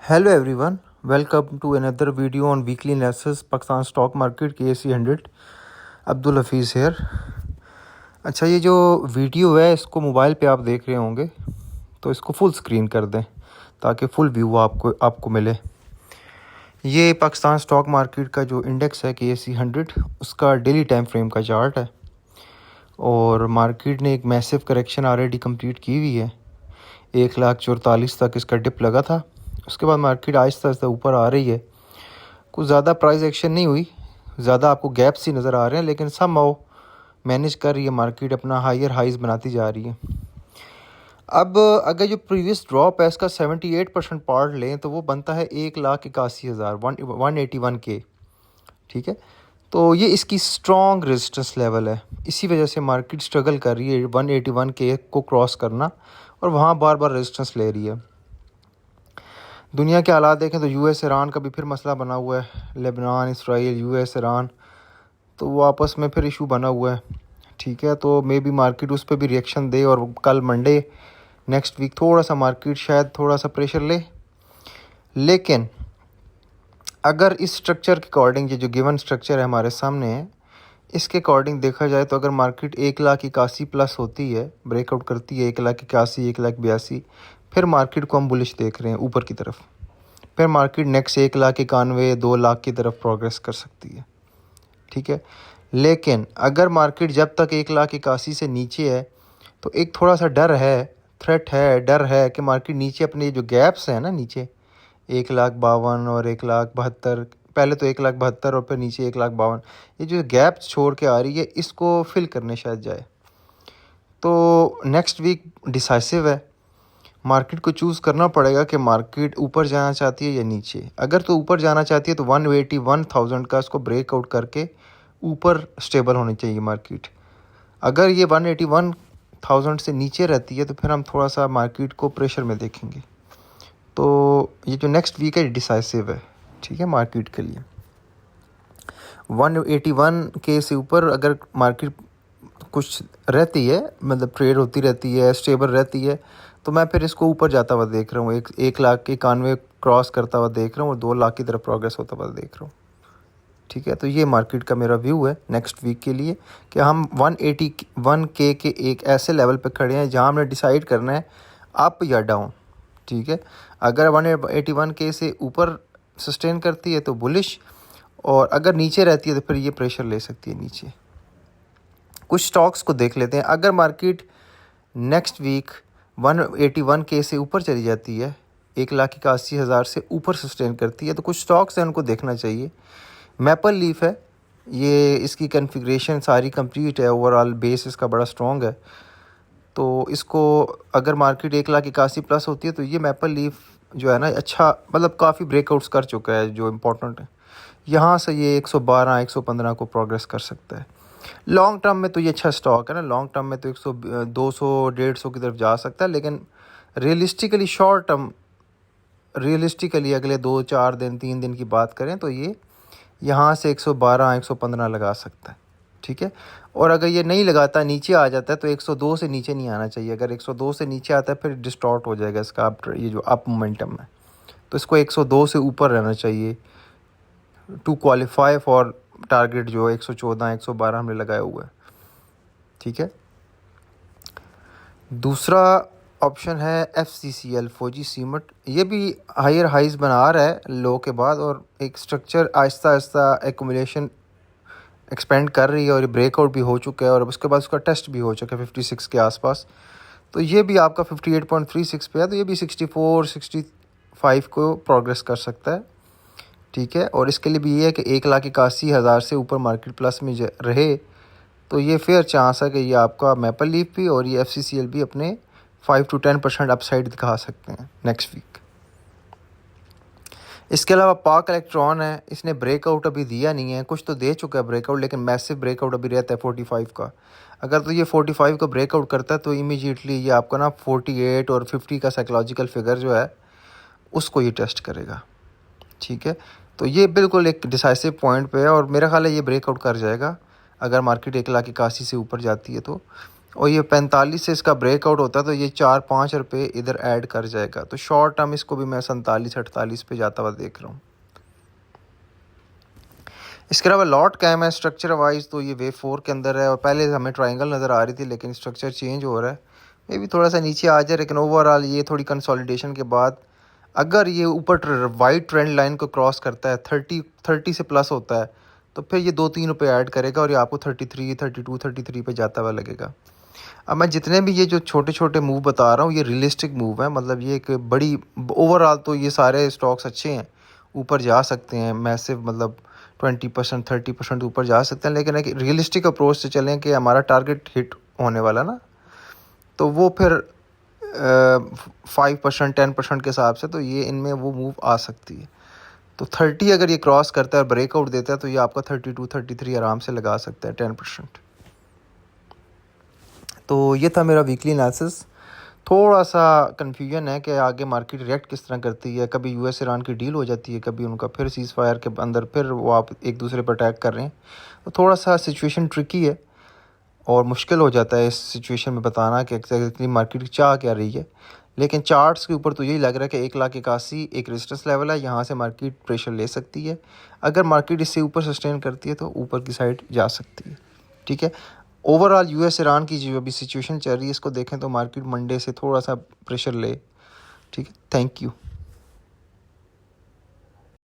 Hello everyone, welcome to another video on weekly analysis Pakistan stock market KSE 100। Abdul Hafeez here. अच्छा, ये जो video है इसको मोबाइल पे आप देख रहे होंगे, तो इसको फुल स्क्रीन कर दें ताकि फुल व्यू आपको मिले। ये पाकिस्तान स्टॉक मार्केट का जो इंडेक्स है KSE 100, उसका डेली टाइम फ्रेम का चार्ट है और मार्केट ने एक मैसिव करेक्शन ऑलरेडी कंप्लीट की हुई है। 1,44,00,000 तक इसका डिप लगा था। उसके बाद मार्केट आहिस्ता आहिस्ता ऊपर आ रही है। कुछ ज़्यादा प्राइस एक्शन नहीं हुई, ज़्यादा आपको गैप्स ही नज़र आ रहे हैं, लेकिन समहाउ मैनेज कर रही है मार्केट, अपना हायर हाइज बनाती जा रही है। अब अगर जो प्रीवियस ड्रॉप है इसका 78% पार्ट लें तो वो बनता है 1,81,000, 181K। ठीक है, तो ये इसकी स्ट्रॉन्ग रेजिस्टेंस लेवल है। इसी वजह से मार्केट स्ट्रगल कर रही है 181K को क्रॉस करना, और वहाँ बार बार रेजिस्टेंस ले रही है। दुनिया के हालात देखें तो US ईरान का भी फिर मसला बना हुआ है। लेबनान, इसराइल, US ईरान, तो वो आपस में फिर इशू बना हुआ है। ठीक है, तो मे बी मार्केट उस पर भी रिएक्शन दे और कल मंडे नेक्स्ट वीक थोड़ा सा मार्केट शायद थोड़ा सा प्रेशर ले। लेकिन अगर इस स्ट्रक्चर के अकॉर्डिंग, ये जो गिवन स्ट्रक्चर है हमारे सामने है, इसके अकॉर्डिंग देखा जाए तो अगर मार्केट 1,81,000 प्लस होती है, ब्रेकआउट करती है 1,81,000, 1,82,000, फिर मार्केट को हम बुलिश देख रहे हैं ऊपर की तरफ। फिर मार्केट नेक्स्ट 1,91,000, 2 लाख की तरफ प्रोग्रेस कर सकती है। ठीक है, लेकिन अगर मार्केट जब तक 1,81,000 से नीचे है तो एक थोड़ा सा डर है, थ्रेट है, डर है कि मार्केट नीचे अपने जो गैप्स हैं ना, नीचे 1,52,000 और 1,72,000, पहले तो 1,72,000 और फिर नीचे 1,52,000, ये जो गैप छोड़ के आ रही है इसको फिल करने शायद जाए। तो नेक्स्ट वीक डिसाइसिव है, मार्केट को चूज़ करना पड़ेगा कि मार्केट ऊपर जाना चाहती है या नीचे। अगर तो ऊपर जाना चाहती है तो 181,000 का इसको ब्रेकआउट करके ऊपर स्टेबल होनी चाहिए मार्केट। अगर ये 181,000 से नीचे रहती है तो फिर हम थोड़ा सा मार्केट को प्रेशर में देखेंगे। तो ये जो नेक्स्ट वीक है डिसाइसिव है, ठीक है, मार्केट के लिए। 181K से ऊपर अगर मार्केट कुछ रहती है, मतलब ट्रेड होती रहती है, स्टेबल रहती है, तो मैं फिर इसको ऊपर जाता हुआ देख रहा हूँ। 1,91,000 क्रॉस करता हुआ देख रहा हूँ और 2 लाख की तरफ प्रोग्रेस होता हुआ देख रहा हूँ। ठीक है, तो ये मार्केट का मेरा व्यू है नेक्स्ट वीक के लिए कि हम 181K के एक ऐसे लेवल पे खड़े हैं जहां हमने डिसाइड करना है अप या डाउन। ठीक है, अगर 181K से ऊपर सस्टेन करती है तो बुलिश, और अगर नीचे रहती है तो फिर ये प्रेशर ले सकती है नीचे। कुछ स्टॉक्स को देख लेते हैं। अगर मार्केट नेक्स्ट वीक 181K से ऊपर चली जाती है, 1,81,000 से ऊपर सस्टेन करती है, तो कुछ स्टॉक्स हैं उनको देखना चाहिए। मैपल लीफ है, ये इसकी कॉन्फ़िगरेशन सारी कंप्लीट है, ओवरऑल बेस इसका बड़ा स्ट्रॉन्ग है। तो इसको अगर मार्केट 1,81,000 प्लस होती है तो ये मैपल लीफ जो है ना, अच्छा मतलब काफ़ी ब्रेकआउट्स कर चुका है जो इम्पोर्टेंट है। यहाँ से ये 112, 115 को प्रोग्रेस कर सकता है। लॉन्ग टर्म में तो ये अच्छा स्टॉक है ना, लॉन्ग टर्म में तो 200, 150 की तरफ जा सकता है। लेकिन रियलिस्टिकली शॉर्ट टर्म, रियलिस्टिकली अगले 2-4 दिन, 3 दिन की बात करें तो ये यहाँ से 112, 115 लगा सकता है। ठीक है, और अगर ये नहीं लगाता, नीचे आ जाता है, तो 102 से नीचे नहीं आना चाहिए। अगर 102 से नीचे आता है फिर डिस्टॉर्ट हो जाएगा इसका ये जो अप मोमेंटम है। तो इसको 102 से ऊपर रहना चाहिए टू क्वालिफाई फॉर टारगेट जो 114, 112 हमने लगाया हुआ है। ठीक है, दूसरा ऑप्शन है FCCL, फौजी सीमेंट। ये भी हायर हाइज बना रहा है लो के बाद, और एक structure Aahista Aahista accumulation expand कर रही है, और ये ब्रेकआउट भी हो चुका है और उसके बाद उसका टेस्ट भी हो चुका है 56 के आसपास। तो ये भी आपका 58.36 पे है, तो ये भी 64, 65 को प्रोग्रेस कर सकता है। ठीक है, और इसके लिए भी ये है कि 1,81,000 से ऊपर मार्केट प्लस में रहे तो ये फेयर चांस है कि ये आपका मैपल लीफ भी और ये FCCL भी अपने 5 to 10% अपसाइड दिखा सकते हैं नेक्स्ट वीक। इसके अलावा पाक इलेक्ट्रॉन है, इसने ब्रेकआउट अभी दिया नहीं है, कुछ तो दे चुका है ब्रेकआउट, लेकिन मैसिव ब्रेकआउट अभी रहता है 45 का। अगर तो ये 45 का ब्रेकआउट करता है तो इमीडिएटली ये आपका ना 48 और 50 का साइकोलॉजिकल फिगर जो है उसको ये टेस्ट करेगा। ठीक है, तो ये बिल्कुल एक डिसाइसिव पॉइंट पे है और मेरा ख्याल है ये ब्रेकआउट कर जाएगा अगर मार्केट 1,81,000 से ऊपर जाती है तो। और ये 45 से इसका ब्रेकआउट होता है तो ये 4-5 रुपये इधर ऐड कर जाएगा। तो शॉर्ट टर्म इसको भी मैं 47-48 पे जाता हुआ देख रहा हूँ। इसके अलावा लॉट कैम है स्ट्रक्चर वाइज, तो ये वेव 4 के अंदर है और पहले हमें ट्रायंगल नज़र आ रही थी लेकिन स्ट्रक्चर चेंज हो रहा है। मे भी थोड़ा सा नीचे आ जाए, लेकिन ओवरऑल ये थोड़ी कंसोलिडेशन के बाद अगर ये ऊपर वाइट ट्रेंड लाइन को क्रॉस करता है 30 से प्लस होता है तो फिर ये 2-3 रुपये ऐड करेगा और ये आपको 33, 32, 33 पे जाता हुआ लगेगा। अब मैं जितने भी ये जो छोटे छोटे मूव बता रहा हूँ ये रियलिस्टिक मूव है, मतलब ये एक बड़ी ओवरऑल तो ये सारे स्टॉक्स अच्छे हैं, ऊपर जा सकते हैं मैसिव, मतलब 20% 30% ऊपर जा सकते हैं, लेकिन एक रियलिस्टिक अप्रोच से चलें कि हमारा टारगेट हिट होने वाला ना, तो वो फिर 5% 10% के हिसाब से तो ये इनमें वो मूव आ सकती है। तो 30 अगर ये क्रॉस करता है ब्रेकआउट देता है तो ये आपका 32 33 आराम से लगा सकता है 10%। तो ये था मेरा वीकली एनालिसिस। थोड़ा सा कन्फ्यूजन है कि आगे मार्केट रिएक्ट किस तरह करती है, कभी यूएस ईरान की डील हो जाती है, कभी उनका फिर सीज़ फायर के अंदर फिर वो आप एक दूसरे पर अटैक कर रहे हैं, तो थोड़ा सा सिचुएशन ट्रिकी है और मुश्किल हो जाता है इस सिचुएशन में बताना कि एक्जैक्टली मार्केट चाह क्या रही है। लेकिन चार्ट्स के ऊपर तो यही लग रहा है कि 1,81,000 एक रेजिस्टेंस लेवल है, यहाँ से मार्केट प्रेशर ले सकती है। अगर मार्केट इससे ऊपर सस्टेन करती है तो ऊपर की साइड जा सकती है। ठीक है, ओवरऑल यूएस ईरान की जो अभी सिचुएशन चल रही है इसको देखें तो मार्केट मंडे से थोड़ा सा प्रेशर ले। ठीक है, थैंक यू।